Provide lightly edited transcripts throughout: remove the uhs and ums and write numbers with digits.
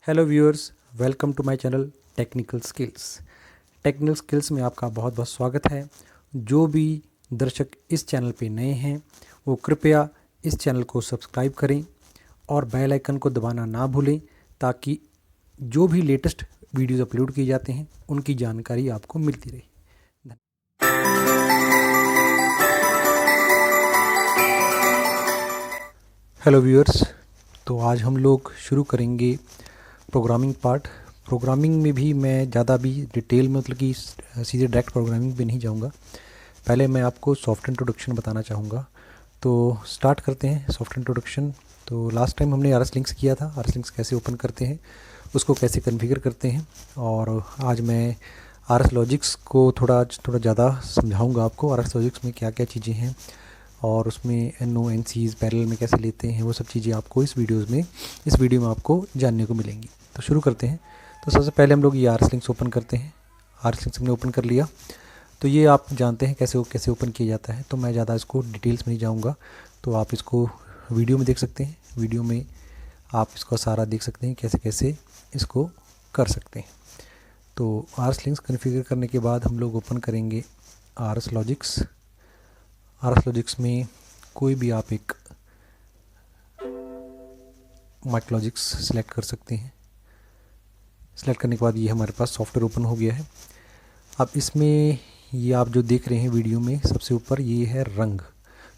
Hello viewers, welcome to my channel technical skills. Technical skills में आपका बहुत बहुत स्वागत है। जो भी दर्शक इस चैनल पे नए हैं वो कृपया इस चैनल को सब्सक्राइब करें और बेल आइकन को दबाना ना भूलें ताकि जो भी लेटेस्ट वीडियोस अपलोड किए जाते हैं उनकी जानकारी आपको मिलती रहे। हेलो व्यूअर्स, तो आज हम लोग शुरू करेंगे प्रोग्रामिंग पार्ट। प्रोग्रामिंग में भी मैं ज़्यादा भी डिटेल में मतलब कि सीधे डायरेक्ट प्रोग्रामिंग पे नहीं जाऊंगा। पहले मैं आपको सॉफ्ट इंट्रोडक्शन बताना चाहूँगा। तो स्टार्ट करते हैं सॉफ्ट इंट्रोडक्शन। तो लास्ट टाइम हमने RS लिंक्स किया था, RS लिंक्स कैसे ओपन करते हैं, उसको कैसे कन्फिगर करते हैं, और आज मैं RS लॉजिक्स को थोड़ा ज़्यादा समझाऊँगा आपको। RS लॉजिक्स में क्या क्या चीज़ें हैं और उसमें NO NCs पैरेलल में कैसे लेते हैं, वो सब चीज़ें आपको इस वीडियो में आपको जानने को मिलेंगी। तो शुरू करते हैं। तो सबसे पहले हम लोग ये RS लिंक्स ओपन करते हैं। RS लिंक्स हमने ओपन कर लिया। तो ये आप जानते हैं कैसे ओपन किया जाता है, तो मैं ज़्यादा इसको डिटेल्स में नहीं जाऊँगा। तो आप इसको वीडियो में देख सकते हैं। वीडियो में आप इसको सारा देख सकते हैं कैसे कैसे इसको कर सकते हैं। तो RS लिंक्स कन्फिगर करने के बाद हम लोग ओपन करेंगे RS लॉजिक्स। RS लॉजिक्स में कोई भी आप एक माइक लॉजिक्स सेलेक्ट कर सकते हैं। सेलेक्ट करने के बाद ये हमारे पास सॉफ्टवेयर ओपन हो गया है। अब इसमें ये आप जो देख रहे हैं वीडियो में सबसे ऊपर ये है रंग,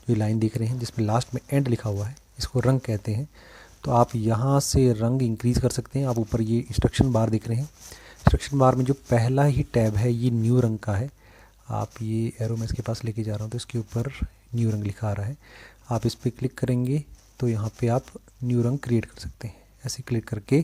जो लाइन देख रहे हैं जिसमें लास्ट में एंड लिखा हुआ है, इसको रंग कहते हैं। तो आप यहाँ से रंग इंक्रीज़ कर सकते हैं। आप ऊपर ये इंस्ट्रक्शन बार देख रहे हैं। इंस्ट्रक्शन बार में जो पहला ही टैब है ये न्यू रंग का है। आप ये एरो मैं इसके पास लेके जा रहा हूँ तो इसके ऊपर न्यू रंग लिखा आ रहा है। आप इस पर क्लिक करेंगे तो यहाँ पे आप न्यू रंग क्रिएट कर सकते हैं। ऐसे क्लिक करके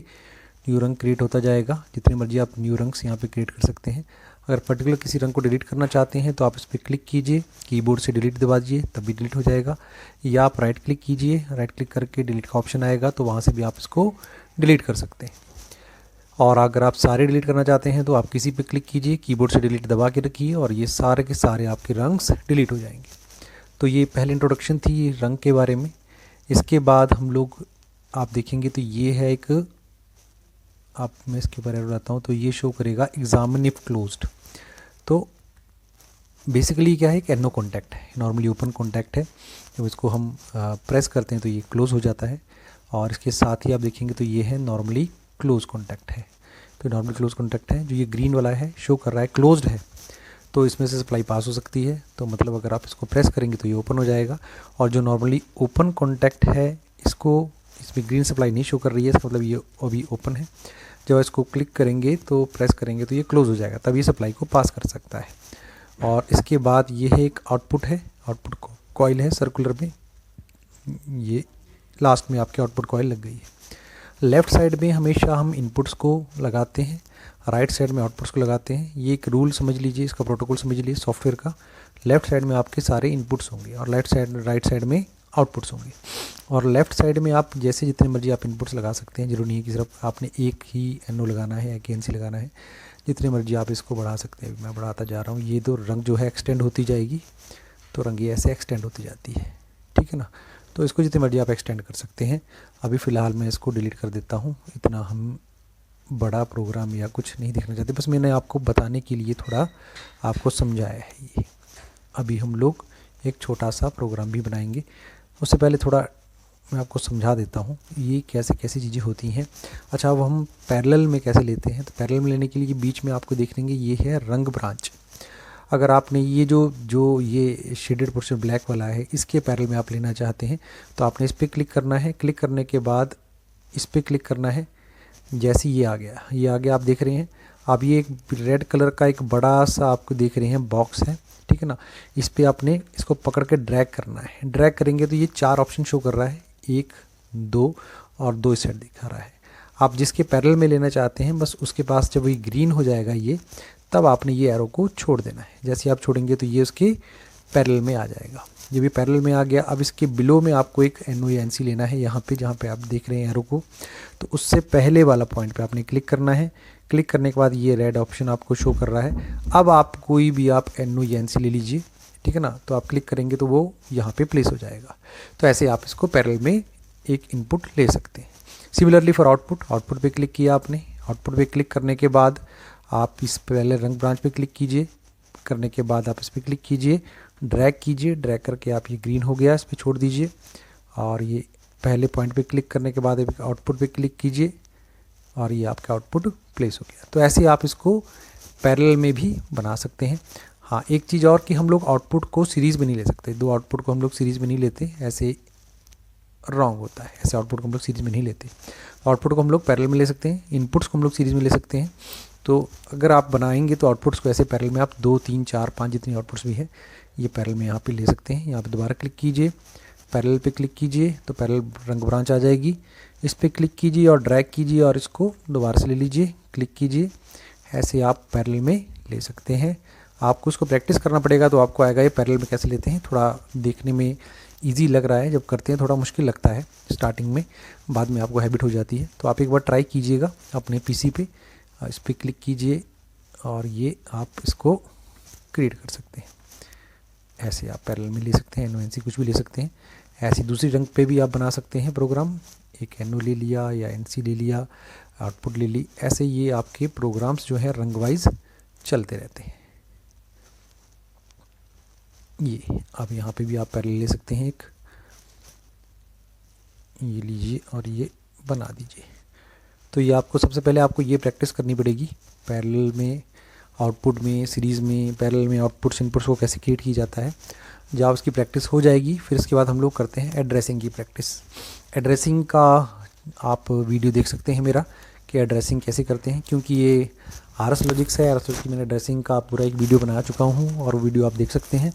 न्यू रंग क्रिएट होता जाएगा। जितने मर्जी आप न्यू रंग्स यहाँ पे क्रिएट कर सकते हैं। अगर पर्टिकुलर किसी रंग को डिलीट करना चाहते हैं तो आप इस पर क्लिक कीजिए, कीबोर्ड से डिलीट दबा दीजिए, तब भी डिलीट हो जाएगा। या आप राइट क्लिक कीजिए, राइट क्लिक करके डिलीट का ऑप्शन आएगा तो वहाँ से भी आप इसको डिलीट कर सकते हैं। और अगर आप सारे डिलीट करना चाहते हैं तो आप किसी पे क्लिक कीजिए, कीबोर्ड से डिलीट दबा के रखिए और ये सारे के सारे आपके रंग्स डिलीट हो जाएंगे। तो ये पहली इंट्रोडक्शन थी रंग के बारे में। इसके बाद हम लोग आप देखेंगे तो ये है एक, आप मैं इसके ऊपर एरो लाता हूँ तो ये शो करेगा एग्जामिन इफ क्लोज्ड। तो बेसिकली क्या है, एक NO कॉन्टैक्ट है, नॉर्मली ओपन कॉन्टैक्ट है। जब इसको हम प्रेस करते हैं तो ये क्लोज़ हो जाता है। और इसके साथ ही आप देखेंगे तो ये है नॉर्मली क्लोज कॉन्टैक्ट है। तो नॉर्मली क्लोज कॉन्टैक्ट है। जो ये ग्रीन वाला है शो कर रहा है क्लोज्ड है, तो इसमें से सप्लाई पास हो सकती है। तो मतलब अगर आप इसको प्रेस करेंगे तो ये ओपन हो जाएगा। और जो नॉर्मली ओपन कॉन्टैक्ट है इसमें ग्रीन सप्लाई नहीं शो कर रही है, इसका मतलब ये अभी ओपन है। जब इसको क्लिक करेंगे तो प्रेस करेंगे तो ये क्लोज हो जाएगा, तभी सप्लाई को पास कर सकता है। और इसके बाद ये है एक आउटपुट है, आउटपुट कॉइल है सर्कुलर में। ये लास्ट में आपके आउटपुट कॉइल लग गई है। लेफ़्ट साइड में हमेशा हम इनपुट्स को लगाते हैं, राइट साइड में आउटपुट्स को लगाते हैं। ये एक रूल समझ लीजिए, इसका प्रोटोकॉल समझ लीजिए सॉफ्टवेयर का। लेफ़्ट साइड में आपके सारे इनपुट्स होंगे और राइट साइड में आउटपुट्स होंगे। और लेफ़्ट साइड में आप जैसे जितने मर्जी आप इनपुट्स लगा सकते हैं। जरूरी नहीं है कि सिर्फ आपने एक ही NO लगाना है या NC लगाना है, जितने मर्जी आप इसको बढ़ा सकते हैं। मैं बढ़ाता जा रहा हूँ। ये तो रंग जो है एक्सटेंड होती जाएगी, तो रंग ये ऐसे एक्सटेंड होती जाती है, ठीक है ना। तो इसको जितने मर्जी आप एक्सटेंड कर सकते हैं। अभी फ़िलहाल मैं इसको डिलीट कर देता हूँ, इतना हम बड़ा प्रोग्राम या कुछ नहीं देखना चाहते, बस मैंने आपको बताने के लिए थोड़ा आपको समझाया है ये। अभी हम लोग एक छोटा सा प्रोग्राम भी बनाएंगे। उससे पहले थोड़ा मैं आपको समझा देता हूँ ये कैसे कैसे चीज़ें होती हैं। अच्छा, अब हम पैरेलल में कैसे लेते हैं। तो पैरेलल में लेने के लिए बीच में आपको देख लेंगे ये है रंग ब्रांच। अगर आपने ये जो ये शेडेड पोर्शन ब्लैक वाला है इसके पैरेलल में आप लेना चाहते हैं तो आपने इस पर क्लिक करना है। क्लिक करने के बाद इस पर क्लिक करना है। जैसे ये आ गया, आप देख रहे हैं। अब ये एक रेड कलर का एक बड़ा सा आपको देख रहे हैं बॉक्स है, ठीक है ना। इस पर आपने इसको पकड़ के ड्रैग करना है। ड्रैग करेंगे तो ये 4 ऑप्शन शो कर रहा है, 1 2 और 2 इस साइड दिखा रहा है। आप जिसके पैरेलल में लेना चाहते हैं बस उसके पास जब ये ग्रीन हो जाएगा ये, तब आपने ये एरो को छोड़ देना है। जैसे आप छोड़ेंगे तो ये उसके पैरेलल में आ जाएगा। जब ये पैरेलल में आ गया, अब इसके बिलो में आपको एक NO या NC लेना है। यहाँ पे जहाँ पे आप देख रहे हैं एरो को, तो उससे पहले वाला पॉइंट पे आपने क्लिक करना है। क्लिक करने के बाद ये रेड ऑप्शन आपको शो कर रहा है। अब आप कोई भी आप NO या NC ले लीजिए, ठीक है ना। तो आप क्लिक करेंगे तो वो यहाँ पे प्लेस हो जाएगा। तो ऐसे आप इसको पैरेलल में एक इनपुट ले सकते हैं। सिमिलरली फॉर आउटपुट पे क्लिक किया आपने। आउटपुट पे क्लिक करने के बाद आप इस पहले रंग ब्रांच पे क्लिक कीजिए, करने के बाद आप इस पर क्लिक कीजिए, ड्रैग कीजिए, ड्रैग करके आप ये ग्रीन हो गया इस पर छोड़ दीजिए, और ये पहले पॉइंट पे क्लिक करने के बाद आउटपुट पे क्लिक कीजिए और ये आपका आउटपुट प्लेस हो गया। तो ऐसे आप इसको पैरेलल में भी बना सकते हैं। हाँ, एक चीज़ और कि हम लोग आउटपुट को सीरीज़ में नहीं ले सकते, दो आउटपुट को हम लोग सीरीज़ में नहीं लेते, ऐसे रॉन्ग होता है। ऐसे आउटपुट को हम लोग सीरीज़ में नहीं लेते, आउटपुट को हम लोग पैरेलल में ले सकते हैं, इनपुट्स को हम लोग सीरीज़ में ले सकते हैं। तो अगर आप बनाएंगे तो आउटपुट्स को ऐसे पैरेलल में आप 2 3 4 5 जितनी आउटपुट्स भी है ये पैरेलल में यहाँ पे ले सकते हैं। यहाँ पे दोबारा क्लिक कीजिए, पैरेलल पे क्लिक कीजिए तो पैरेलल रंग ब्रांच आ जाएगी, इस पर क्लिक कीजिए और ड्रैग कीजिए और इसको दोबारा से ले लीजिए, क्लिक कीजिए, ऐसे आप पैरेलल में ले सकते हैं। आपको इसको प्रैक्टिस करना पड़ेगा तो आपको आएगा ये पैरेलल में कैसे लेते हैं। थोड़ा देखने में ईजी लग रहा है, जब करते हैं थोड़ा मुश्किल लगता है स्टार्टिंग में, बाद में आपको हैबिट हो जाती है। तो आप एक बार ट्राई कीजिएगा अपने पीसी पे, इस पर क्लिक कीजिए और ये आप इसको क्रिएट कर सकते हैं। ऐसे आप पैरेलल में ले सकते हैं, एनओएनसी कुछ भी ले सकते हैं। ऐसी दूसरी रंग पे भी आप बना सकते हैं प्रोग्राम, एक एनओ ले लिया या एनसी ले लिया, आउटपुट ले ली, ऐसे ये आपके प्रोग्राम्स जो है रंग वाइज चलते रहते हैं। ये अब यहाँ पे भी आप पैरेलल ले सकते हैं, एक ये लीजिए और ये बना दीजिए। तो ये आपको सबसे पहले आपको ये प्रैक्टिस करनी पड़ेगी, पैरेलल में आउटपुट में सीरीज़ में पैरेलल में आउटपुट्स इनपुट्स को कैसे क्रिएट किया जाता है। जब उसकी प्रैक्टिस हो जाएगी फिर इसके बाद हम लोग करते हैं एड्रेसिंग की प्रैक्टिस। एड्रेसिंग का आप वीडियो देख सकते हैं मेरा कि एड्रेसिंग कैसे करते हैं, क्योंकि ये आरएस लॉजिक्स है, आरएस लॉजिक्स की मैंने एड्रेसिंग का पूरा एक वीडियो बना चुका हूँ और वो वीडियो आप देख सकते हैं।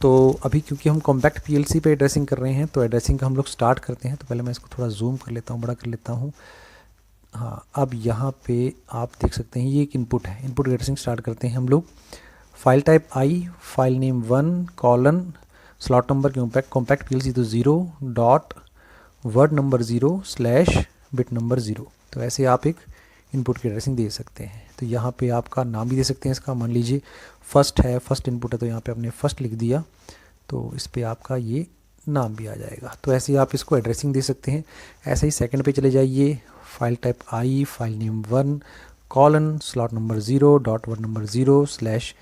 तो अभी क्योंकि हम कॉम्पैक्ट पीएलसी पे एड्रेसिंग कर रहे हैं तो एड्रेसिंग का हम लोग स्टार्ट करते हैं। तो पहले मैं इसको थोड़ा जूम कर लेता हूँ, बड़ा कर लेता हूँ। हाँ, अब यहाँ पे आप देख सकते हैं ये एक इनपुट है, इनपुट एड्रेसिंग स्टार्ट करते हैं हम लोग। File type I, file name 1 colon slot number compact PLC तो 0 dot word number 0 slash bit number 0। तो ऐसे आप एक इनपुट की एड्रेसिंग दे सकते हैं। तो यहाँ पे आपका नाम भी दे सकते हैं इसका, मान लीजिए फर्स्ट है, फर्स्ट इनपुट है तो यहाँ पे आपने फर्स्ट लिख दिया तो इस पर आपका ये नाम भी आ जाएगा। तो ऐसे ही आप इसको एड्रेसिंग दे सकते हैं। ऐसे ही सेकंड पे चले जाइए, file type I, file name 1 colon slot number 0 dot word number 0 slash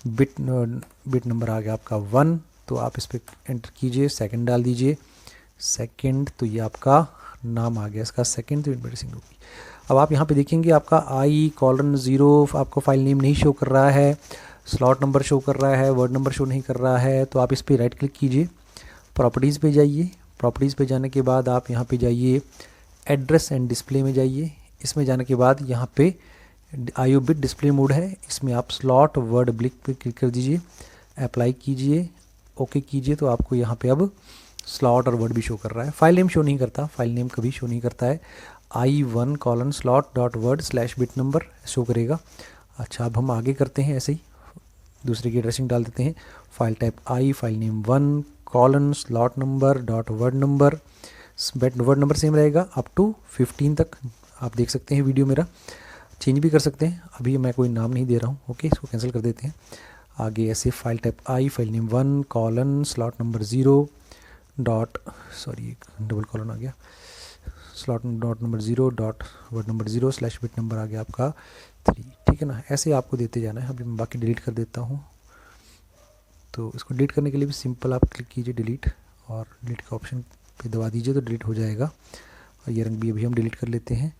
bit number आ गया आपका 1। तो आप इस पर एंटर कीजिए, सेकंड डाल दीजिए, सेकंड तो ये आपका नाम आ गया इसका सेकंड, तो एड्रेसिंग होगी। अब आप यहाँ पे देखेंगे आपका आई कॉलन 0 आपको फाइल नेम नहीं शो कर रहा है, स्लॉट नंबर शो कर रहा है, वर्ड नंबर शो नहीं कर रहा है। तो आप इस पर राइट क्लिक कीजिए, प्रॉपर्टीज़ पे जाइए, प्रॉपर्टीज़ पे जाने के बाद आप यहाँ पे जाइए एड्रेस एंड डिस्प्ले में जाइए। इसमें जाने के बाद यहाँ पे IO बिट डिस्प्ले मोड है, इसमें आप स्लॉट वर्ड ब्लिक पे क्लिक कर दीजिए, अप्लाई कीजिए, ओके कीजिए। तो आपको यहाँ पे अब स्लॉट और वर्ड भी शो कर रहा है, फाइल नेम शो नहीं करता, फाइल नेम कभी शो नहीं करता है। I1 colon slot dot word slash bit number show करेगा। अच्छा, अब हम आगे करते हैं, ऐसे ही दूसरे की एड्रेसिंग डाल देते हैं। File type I, file name 1 colon slot number dot word number, word number same रहेगा अप टू 15 तक। आप देख सकते हैं वीडियो मेरा, चेंज भी कर सकते हैं, अभी मैं कोई नाम नहीं दे रहा हूँ। ओके, इसको कैंसिल कर देते हैं। आगे ऐसे file type I, file name 1 colon slot number 0 dot double colon आ गया, slot dot number 0 dot word number 0 slash bit number आ गया आपका 3। ठीक है ना, ऐसे आपको देते जाना है। अभी मैं बाकी डिलीट कर देता हूँ। तो इसको डिलीट करने के लिए भी सिंपल आप क्लिक कीजिए डिलीट, और डिलीट का ऑप्शन पे दबा दीजिए तो डिलीट हो जाएगा। और ये रंग भी अभी हम डिलीट कर लेते हैं।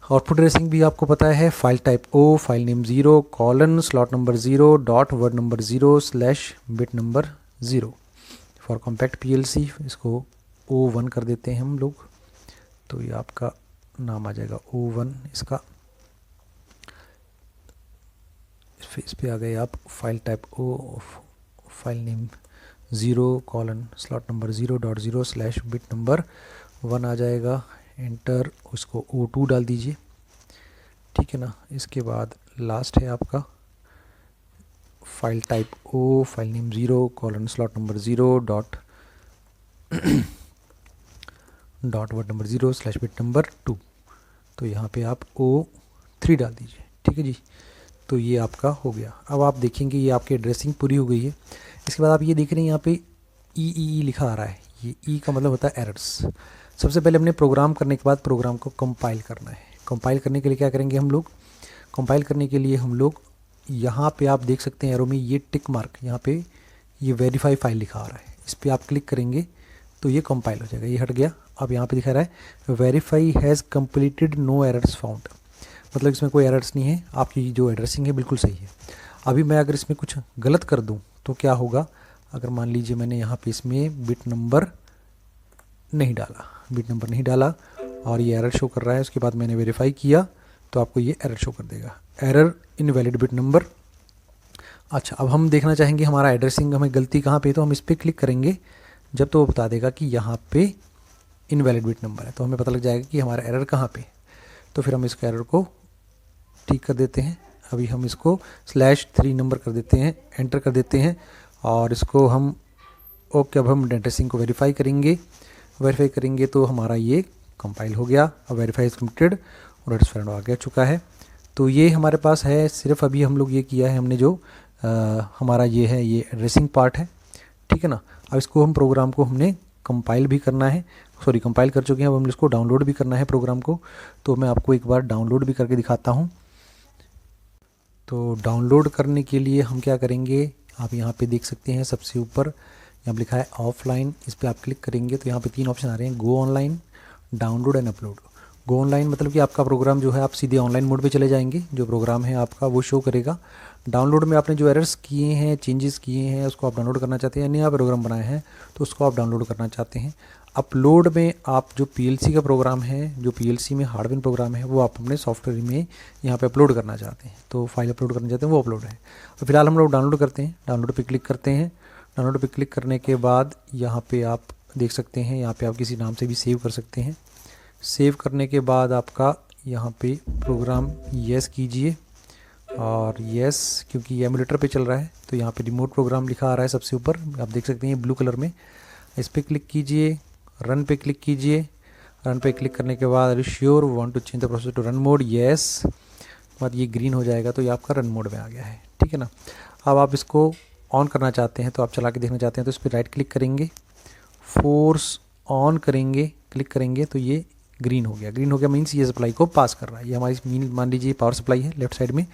आउटपुट एड्रेसिंग भी आपको पता है, file type O, file name 0 colon slot number 0 dot word number 0 slash bit number 0 for compact PLC. इसको O1 कर देते हैं हम लोग, तो ये आपका नाम आ जाएगा O1 इसका। इस पे आ गए आप file type O, file name 0 colon slot number 0 dot 0 slash bit number 1 आ जाएगा, एंटर। उसको O2 डाल दीजिए, ठीक है ना। इसके बाद लास्ट है आपका file type O, file name 0 colon slot number 0 dot word number 0 slash bit number 2। तो यहाँ पे आप O3 डाल दीजिए, ठीक है जी। तो ये आपका हो गया। अब आप देखेंगे ये आपकी एड्रेसिंग पूरी हो गई है। इसके बाद आप ये देख रहे हैं यहाँ पे ई लिखा आ रहा है, ये ई का मतलब होता है एरर्स। सबसे पहले हमने प्रोग्राम करने के बाद प्रोग्राम को कंपाइल करना है। कंपाइल करने के लिए क्या करेंगे हम लोग, कंपाइल करने के लिए हम लोग यहाँ पे आप देख सकते हैं एरो में ये टिक मार्क, यहाँ पे ये वेरीफाई फाइल लिखा आ रहा है, इस पर आप क्लिक करेंगे तो ये कंपाइल हो जाएगा। ये हट गया। अब यहाँ पे दिखा रहा है verify has completed, no errors found, मतलब इसमें कोई एरर्स नहीं है, आपकी जो एड्रेसिंग है बिल्कुल सही है। अभी मैं अगर इसमें कुछ गलत कर दूं तो क्या होगा, अगर मान लीजिए मैंने यहाँ पे इसमें बिट नंबर नहीं डाला और ये एरर शो कर रहा है, उसके बाद मैंने वेरीफाई किया तो आपको ये एरर शो कर देगा, एरर इनवैलिड बिट नंबर। अच्छा, अब हम देखना चाहेंगे हमारा एड्रेसिंग, हमें गलती कहाँ पे, तो हम इस पर क्लिक करेंगे जब तो वो बता देगा कि यहाँ पे इनवैलिड बिट नंबर है, तो हमें पता लग जाएगा कि हमारा एरर कहाँ पे। तो फिर हम इसके एरर को ठीक कर देते हैं। अभी हम इसको /3 नंबर कर देते हैं, एंटर कर देते हैं और इसको हम ओके। अब हम एड्रेसिंग को वेरीफाई करेंगे तो हमारा ये कंपाइल हो गया। अब वेरीफाई इज कम्प्लीटेड और एड्रेस आ गया चुका है। तो ये हमारे पास है, सिर्फ अभी हम लोग ये किया है हमने जो हमारा ये है, ये एड्रेसिंग पार्ट है, ठीक है ना। अब इसको हम प्रोग्राम को हमने कंपाइल भी करना है, कंपाइल कर चुके हैं। अब हम इसको डाउनलोड भी करना है प्रोग्राम को, तो मैं आपको एक बार डाउनलोड भी करके दिखाता हूँ। तो डाउनलोड करने के लिए हम क्या करेंगे, आप यहाँ पे देख सकते हैं सबसे ऊपर यहाँ पे लिखा है ऑफलाइन, इस पर आप क्लिक करेंगे तो यहाँ पे 3 ऑप्शन आ रहे हैं, गो online, download and upload. Go online मतलब कि आपका प्रोग्राम जो है आप सीधे ऑनलाइन मोड पे चले जाएंगे, जो प्रोग्राम है आपका वो शो करेगा। डाउनलोड में आपने जो एरर्स किए हैं, चेंजेस किए हैं, उसको आप डाउनलोड करना चाहते हैं, नया प्रोग्राम बनाए हैं तो उसको आप डाउनलोड करना चाहते हैं। अपलोड में आप जो पीएलसी का प्रोग्राम है, जो पीएलसी में हार्डवेयर प्रोग्राम है, वो आप अपने सॉफ्टवेयर में यहाँ पे अपलोड करना चाहते हैं, तो फाइल अपलोड करना चाहते हैं, वो अपलोड है। तो फिलहाल हम लोग डाउनलोड करते हैं, डाउनलोड पे क्लिक करते हैं। डाउनलोड पे क्लिक करने के बाद यहाँ पे आप देख सकते हैं, यहाँ पे आप किसी नाम से भी सेव कर सकते हैं। सेव करने के बाद आपका यहाँ पे प्रोग्राम येस कीजिए, और येस क्योंकि ये एमुलेटर पे चल रहा है तो यहाँ पे रिमोट प्रोग्राम लिखा आ रहा है सबसे ऊपर, आप देख सकते हैं ब्लू कलर में। इस पर क्लिक कीजिए, रन पे क्लिक कीजिए। रन पे क्लिक करने के बाद are you sure want to change the process to run mode, yes, बाद ये ग्रीन हो जाएगा तो ये आपका रन मोड में आ गया है, ठीक है ना। अब आप इसको ऑन करना चाहते हैं, तो आप चला के देखना चाहते हैं तो इस पर राइट क्लिक करेंगे, फोर्स ऑन करेंगे, क्लिक करेंगे तो ये ग्रीन हो गया। ग्रीन हो गया मीन्स ये सप्लाई को पास कर रहा है। ये हमारी मान लीजिए पावर सप्लाई है लेफ्ट साइड में,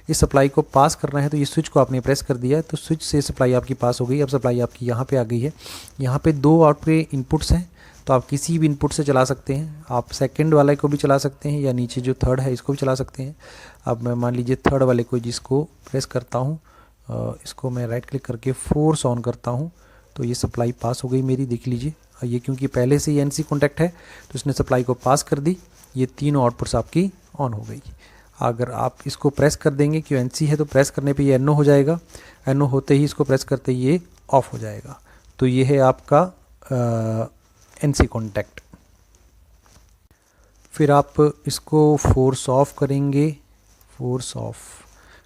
इस सप्लाई को पास करना है तो ये स्विच को आपने प्रेस कर दिया है तो स्विच से सप्लाई आपकी पास हो गई। अब सप्लाई आपकी यहाँ पे आ गई है। यहाँ पे 2 आउटपुट इनपुट्स हैं, तो आप किसी भी इनपुट से चला सकते हैं। आप सेकंड वाले को भी चला सकते हैं या नीचे जो थर्ड है इसको भी चला सकते हैं। अब मैं मान लीजिए थर्ड वाले को जिसको प्रेस करता हूँ, इसको मैं राइट क्लिक करके फोर्स ऑन करता हूँ तो ये सप्लाई पास हो गई मेरी, देख लीजिए। ये क्योंकि पहले से ही एनसी कॉन्टैक्ट है तो इसने सप्लाई को पास कर दी, ये तीनों आउटपुट्स आपकी ऑन हो गई। अगर आप इसको प्रेस कर देंगे, क्यों एनसी है तो प्रेस करने पे ये एनओ हो जाएगा, एनओ होते ही इसको प्रेस करते ही ये ऑफ हो जाएगा। तो ये है आपका एनसी कॉन्टैक्ट। फिर आप इसको फोर्स ऑफ करेंगे, फोर्स ऑफ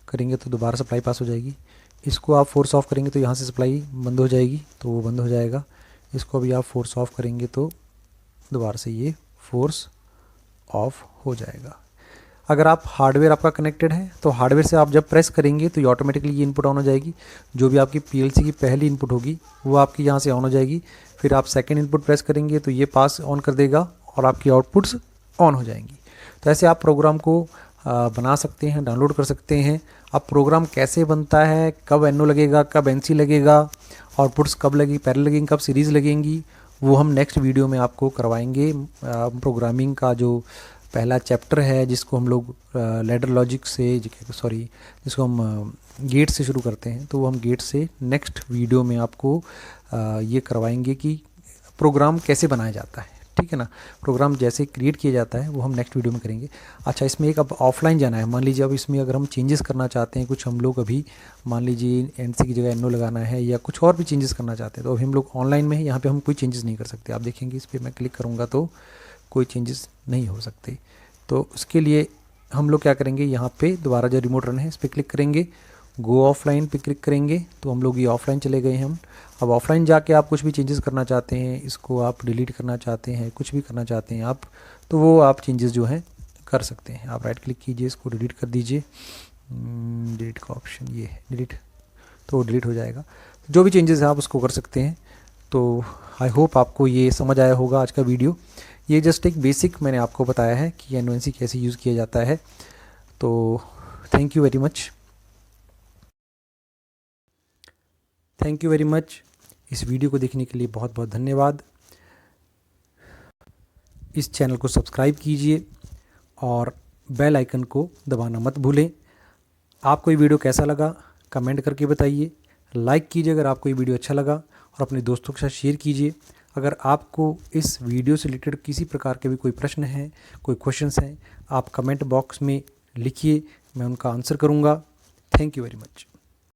करेंगे तो दोबारा सप्लाई पास हो जाएगी। इसको आप फोर्स ऑफ करेंगे तो यहाँ से सप्लाई बंद हो जाएगी, तो वो बंद हो जाएगा। इसको अभी आप फोर्स ऑफ करेंगे तो दोबारा से ये फोर्स ऑफ हो जाएगा। अगर आप हार्डवेयर आपका कनेक्टेड है तो हार्डवेयर से आप जब प्रेस करेंगे तो ये ऑटोमेटिकली ये इनपुट ऑन हो जाएगी। जो भी आपकी पीएलसी की पहली इनपुट होगी वो आपकी यहाँ से ऑन हो जाएगी। फिर आप सेकंड इनपुट प्रेस करेंगे तो ये पास ऑन कर देगा और आपकी आउटपुट्स ऑन हो जाएंगी। तो ऐसे आप प्रोग्राम को बना सकते हैं, डाउनलोड कर सकते हैं। अब प्रोग्राम कैसे बनता है, कब एनओ लगेगा, कब एनसी लगेगा, आउटपुट्स कब लगेगी, पैरेलल लगेंगी, कब सीरीज़ लगेंगी, वो हम नेक्स्ट वीडियो में आपको करवाएंगे। प्रोग्रामिंग का जो पहला चैप्टर है जिसको हम लोग लैडर लॉजिक से जिसको हम गेट से शुरू करते हैं, तो वो हम गेट से नेक्स्ट वीडियो में आपको ये करवाएंगे कि प्रोग्राम कैसे बनाया जाता है, ठीक है ना। प्रोग्राम जैसे क्रिएट किया जाता है वो हम नेक्स्ट वीडियो में करेंगे। अच्छा, इसमें एक अब ऑफलाइन जाना है। मान लीजिए अब इसमें अगर हम चेंजेस करना चाहते हैं कुछ, हम लोग अभी मान लीजिए एनसी की जगह एनओ लगाना है या कुछ और भी चेंजेस करना चाहते हैं, तो अभी हम लोग ऑनलाइन में है, यहाँ पे हम कोई चेंजेस नहीं कर सकते। आप देखेंगे इस पर मैं क्लिक करूँगा तो कोई चेंजेस नहीं हो सकते। तो उसके लिए हम लोग क्या करेंगे, यहाँ पे दोबारा जो रिमोट रन है इस पर क्लिक करेंगे, गो ऑफलाइन पे क्लिक करेंगे तो हम लोग ये ऑफलाइन चले गए हैं हम। अब ऑफलाइन जाके आप कुछ भी चेंजेस करना चाहते हैं, इसको आप डिलीट करना चाहते हैं, कुछ भी करना चाहते हैं आप, तो वो आप चेंजेस जो हैं कर सकते हैं। आप राइट क्लिक कीजिए, इसको डिलीट कर दीजिए, डिलीट का ऑप्शन ये है डिलीट, तो डिलीट हो जाएगा। जो भी चेंजेस है आप उसको कर सकते हैं। तो आई होप आपको ये समझ आया होगा आज का वीडियो। ये जस्ट एक बेसिक मैंने आपको बताया है कि एनओएनसी कैसे यूज़ किया जाता है। तो thank you very much. Thank you very much. इस वीडियो को देखने के लिए बहुत बहुत धन्यवाद। इस चैनल को सब्सक्राइब कीजिए और बेल आइकन को दबाना मत भूलें। आपको ये वीडियो कैसा लगा कमेंट करके बताइए। लाइक कीजिए अगर आपको ये वीडियो अच्छा लगा और अपने दोस्तों के साथ शेयर कीजिए। अगर आपको इस वीडियो से रिलेटेड किसी प्रकार के भी कोई प्रश्न हैं, कोई क्वेश्चंस हैं, आप कमेंट बॉक्स में लिखिए, मैं उनका आंसर करूँगा। Thank you very much.